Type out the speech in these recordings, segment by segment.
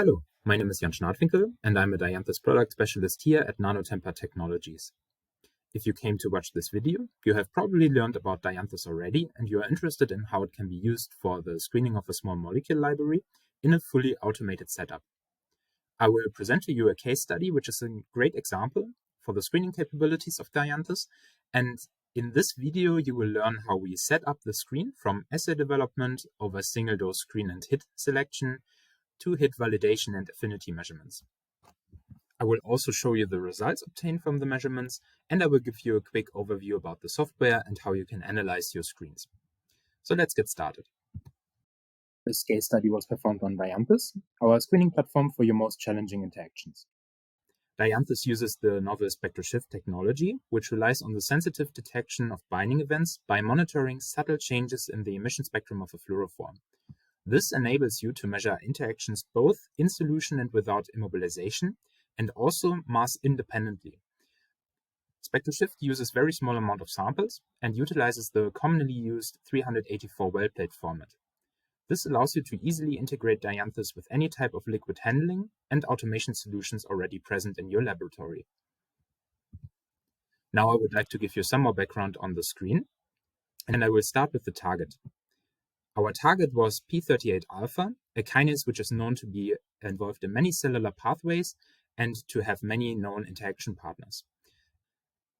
Hello, my name is Jan Schnatwinkel, and I'm a Dianthus product specialist here at Nanotemper Technologies. If you came to watch this video, you have probably learned about Dianthus already, and you are interested in how it can be used for the screening of a small molecule library in a fully automated setup. I will present to you a case study which is a great example for the screening capabilities of Dianthus, and in this video you will learn how we set up the screen from assay development over single-dose screen and hit selection to hit validation and affinity measurements. I will also show you the results obtained from the measurements, and I will give you a quick overview about the software and how you can analyze your screens. So let's get started. This case study was performed on Dianthus, our screening platform for your most challenging interactions. Dianthus uses the novel Spectral Shift technology, which relies on the sensitive detection of binding events by monitoring subtle changes in the emission spectrum of a fluorophore. This enables you to measure interactions both in solution and without immobilization, and also mass independently. Spectral Shift uses very small amount of samples and utilizes the commonly used 384 well plate format. This allows you to easily integrate Dianthus with any type of liquid handling and automation solutions already present in your laboratory. Now I would like to give you some more background on the screen, and I will start with the target. Our target was p38 alpha, a kinase which is known to be involved in many cellular pathways and to have many known interaction partners.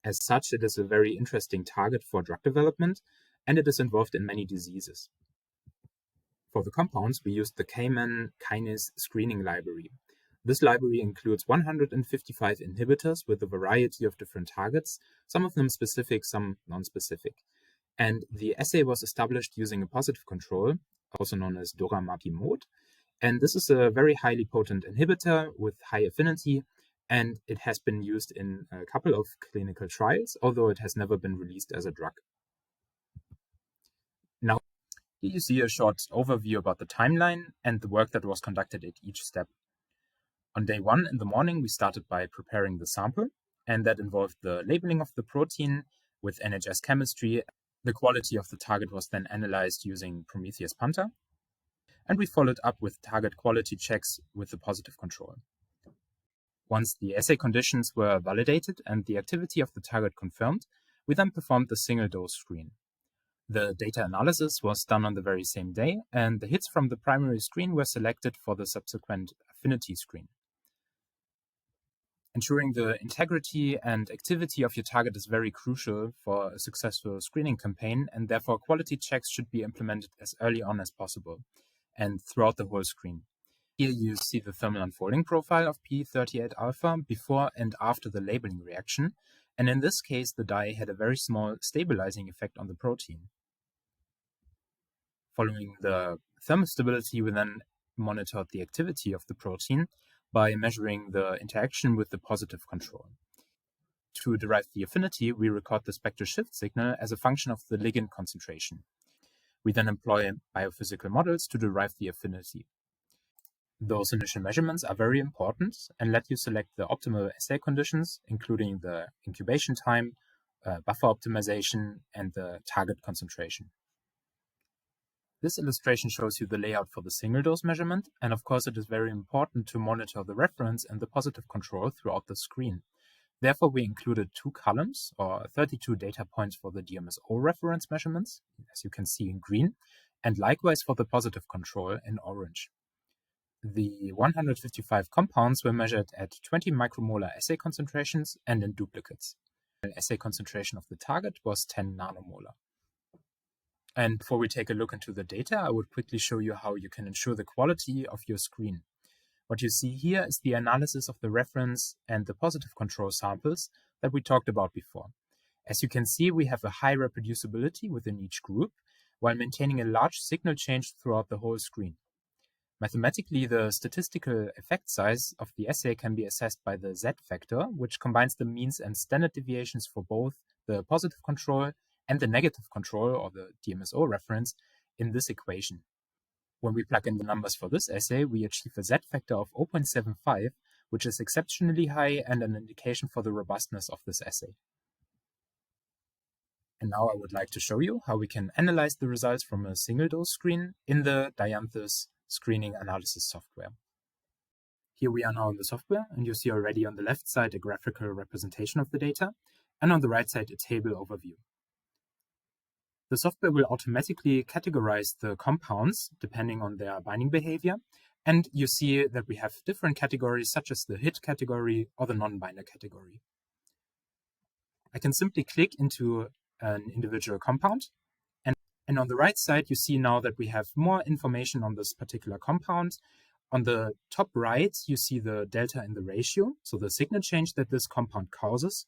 As such, it is a very interesting target for drug development, and it is involved in many diseases. For the compounds, we used the Cayman kinase screening library. This library includes 155 inhibitors with a variety of different targets, some of them specific, some non-specific. And the assay was established using a positive control, also known as Doramaki mode. And this is a very highly potent inhibitor with high affinity, and it has been used in a couple of clinical trials, although it has never been released as a drug. Now, here you see a short overview about the timeline and the work that was conducted at each step. On day 1 in the morning, we started by preparing the sample, and that involved the labeling of the protein with NHS chemistry. The quality of the target was then analyzed using Prometheus Panther, and we followed up with target quality checks with the positive control. Once the assay conditions were validated and the activity of the target confirmed, we then performed the single-dose screen. The data analysis was done on the very same day, and the hits from the primary screen were selected for the subsequent affinity screen. Ensuring the integrity and activity of your target is very crucial for a successful screening campaign, and therefore quality checks should be implemented as early on as possible and throughout the whole screen. Here you see the thermal unfolding profile of p38 alpha before and after the labeling reaction, and in this case the dye had a very small stabilizing effect on the protein. Following the thermal stability, we then monitored the activity of the protein by measuring the interaction with the positive control. To derive the affinity, we record the spectral shift signal as a function of the ligand concentration. We then employ biophysical models to derive the affinity. Those initial measurements are very important and let you select the optimal assay conditions, including the incubation time, buffer optimization, and the target concentration. This illustration shows you the layout for the single-dose measurement, and of course it is very important to monitor the reference and the positive control throughout the screen. Therefore, we included 2 columns, or 32 data points for the DMSO reference measurements, as you can see in green, and likewise for the positive control in orange. The 155 compounds were measured at 20 micromolar assay concentrations and in duplicates. The assay concentration of the target was 10 nanomolar. And before we take a look into the data, I would quickly show you how you can ensure the quality of your screen. What you see here is the analysis of the reference and the positive control samples that we talked about before. As you can see, we have a high reproducibility within each group, while maintaining a large signal change throughout the whole screen. Mathematically, the statistical effect size of the assay can be assessed by the Z factor, which combines the means and standard deviations for both the positive control and the negative control, or the DMSO reference, in this equation. When we plug in the numbers for this assay, we achieve a Z factor of 0.75, which is exceptionally high and an indication for the robustness of this assay. And now I would like to show you how we can analyze the results from a single-dose screen in the Dianthus screening analysis software. Here we are now in the software, and you see already on the left side a graphical representation of the data, and on the right side a table overview. The software will automatically categorize the compounds depending on their binding behavior, and you see that we have different categories such as the hit category or the non-binder category. I can simply click into an individual compound, and on the right side you see now that we have more information on this particular compound. On the top right you see the delta in the ratio, so the signal change that this compound causes,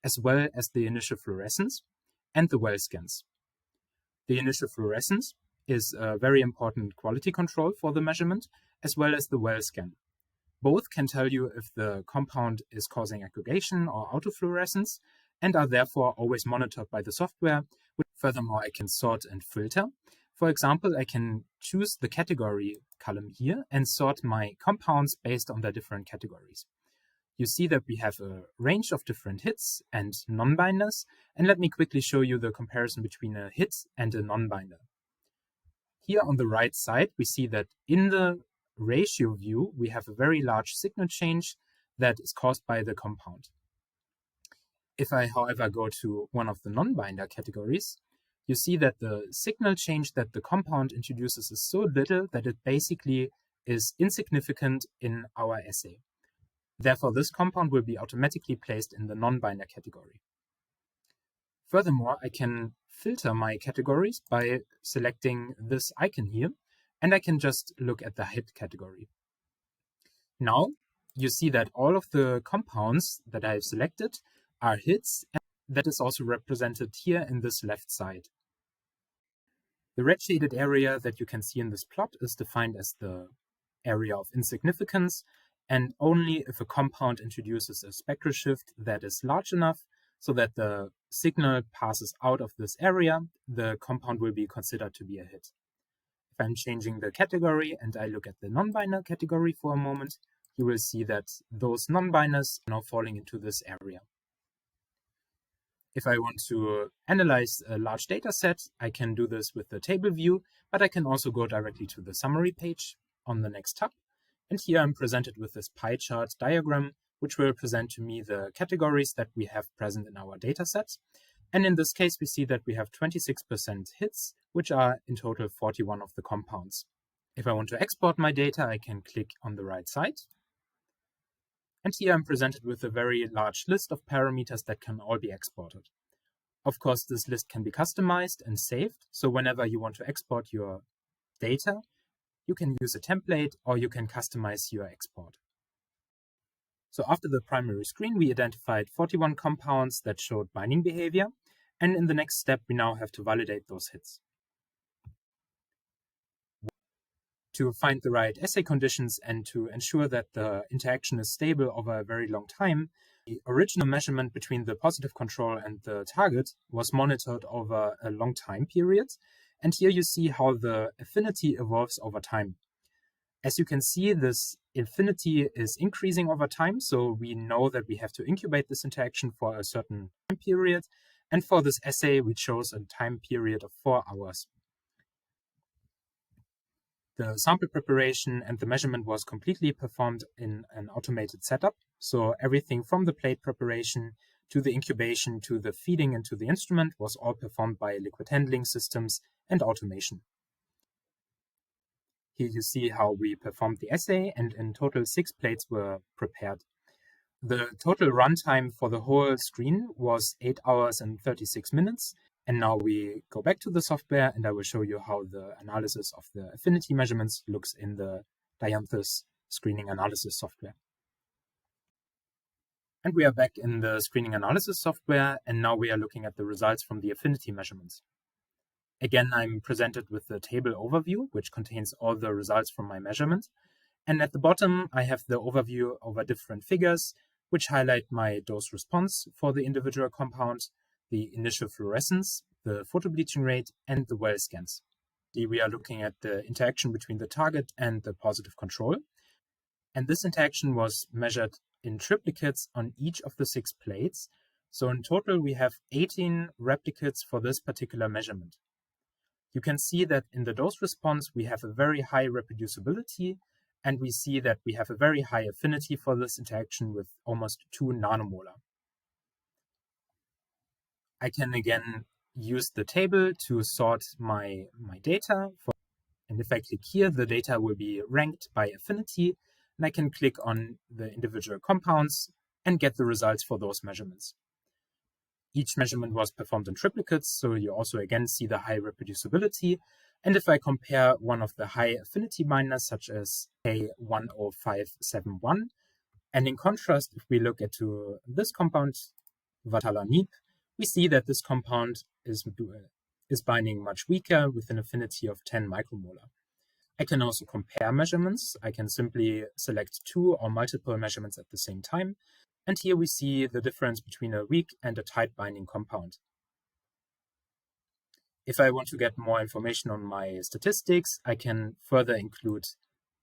as well as the initial fluorescence and the well scans. The initial fluorescence is a very important quality control for the measurement, as well as the well scan. Both can tell you if the compound is causing aggregation or autofluorescence, and are therefore always monitored by the software. Furthermore, I can sort and filter. For example, I can choose the category column here and sort my compounds based on their different categories. You see that we have a range of different hits and non-binders, and let me quickly show you the comparison between a hit and a non-binder. Here on the right side, we see that in the ratio view, we have a very large signal change that is caused by the compound. If I, however, go to one of the non-binder categories, you see that the signal change that the compound introduces is so little that it basically is insignificant in our assay. Therefore, this compound will be automatically placed in the non-binder category. Furthermore, I can filter my categories by selecting this icon here, and I can just look at the hit category. Now, you see that all of the compounds that I have selected are hits, and that is also represented here in this left side. The red shaded area that you can see in this plot is defined as the area of insignificance, and only if a compound introduces a spectral shift that is large enough so that the signal passes out of this area, the compound will be considered to be a hit. If I'm changing the category and I look at the non-binder category for a moment, you will see that those non-binders are now falling into this area. If I want to analyze a large data set, I can do this with the table view, but I can also go directly to the summary page on the next tab. And here I'm presented with this pie chart diagram, which will present to me the categories that we have present in our data set. And in this case, we see that we have 26% hits, which are in total 41 of the compounds. If I want to export my data, I can click on the right side. And here I'm presented with a very large list of parameters that can all be exported. Of course, this list can be customized and saved. So whenever you want to export your data, you can use a template or you can customize your export. So after the primary screen, we identified 41 compounds that showed binding behavior. And in the next step, we now have to validate those hits. To find the right assay conditions and to ensure that the interaction is stable over a very long time, the original measurement between the positive control and the target was monitored over a long time period. And here you see how the affinity evolves over time. As you can see, this affinity is increasing over time, so we know that we have to incubate this interaction for a certain time period. And for this assay, we chose a time period of 4 hours. The sample preparation and the measurement was completely performed in an automated setup. So everything from the plate preparation to the incubation to the feeding into the instrument was all performed by liquid handling systems and automation. Here you see how we performed the assay, and in total 6 plates were prepared. The total runtime for the whole screen was 8 hours and 36 minutes. And now we go back to the software and I will show you how the analysis of the affinity measurements looks in the Dianthus screening analysis software. And we are back in the screening analysis software, and now we are looking at the results from the affinity measurements. Again, I'm presented with the table overview, which contains all the results from my measurement. And at the bottom, I have the overview over different figures, which highlight my dose response for the individual compound, the initial fluorescence, the photobleaching rate, and the well scans. We are looking at the interaction between the target and the positive control. And this interaction was measured in triplicates on each of the 6 plates. So in total, we have 18 replicates for this particular measurement. You can see that in the dose response, we have a very high reproducibility, And we see that we have a very high affinity for this interaction with almost 2 nanomolar. I can again use the table to sort my data. And if I click here, the data will be ranked by affinity. And I can click on the individual compounds and get the results for those measurements. Each measurement was performed in triplicates, so you also again see the high reproducibility. And if I compare one of the high affinity binders, such as K10571, and in contrast, if we look at this compound, vatalanib, we see that this compound is binding much weaker with an affinity of 10 micromolar. I can also compare measurements. I can simply select 2 or multiple measurements at the same time. And here we see the difference between a weak and a tight binding compound. If I want to get more information on my statistics, I can further include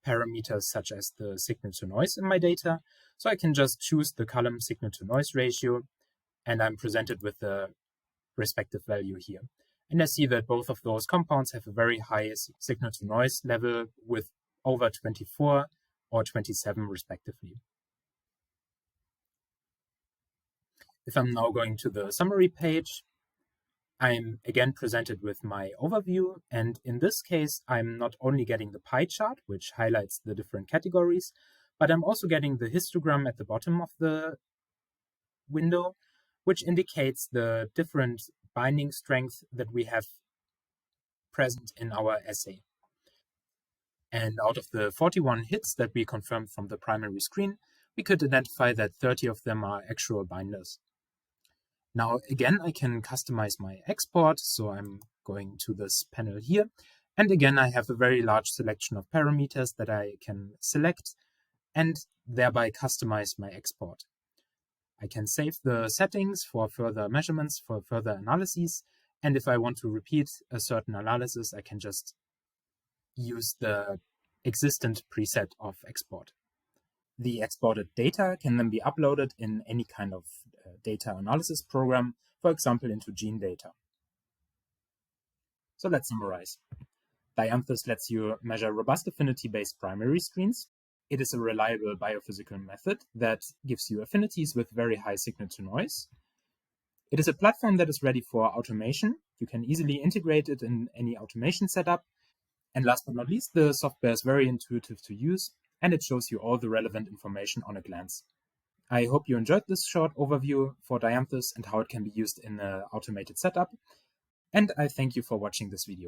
parameters such as the signal to noise in my data. So I can just choose the column signal to noise ratio, and I'm presented with the respective value here. And I see that both of those compounds have a very high signal to noise level with over 24 or 27 respectively. If I'm now going to the summary page, I'm again presented with my overview. And in this case, I'm not only getting the pie chart, which highlights the different categories, but I'm also getting the histogram at the bottom of the window, which indicates the different binding strength that we have present in our assay. And out of the 41 hits that we confirmed from the primary screen, we could identify that 30 of them are actual binders. Now, again, I can customize my export. So I'm going to this panel here. And again, I have a very large selection of parameters that I can select and thereby customize my export. I can save the settings for further measurements, for further analyses. And if I want to repeat a certain analysis, I can just use the existent preset of export. The exported data can then be uploaded in any kind of data analysis program, for example, into gene data. So let's summarize. Dianthus lets you measure robust affinity-based primary screens. It is a reliable biophysical method that gives you affinities with very high signal to noise. It is a platform that is ready for automation. You can easily integrate it in any automation setup. And last but not least, the software is very intuitive to use, and it shows you all the relevant information on a glance. I hope you enjoyed this short overview for Dianthus and how it can be used in an automated setup. And I thank you for watching this video.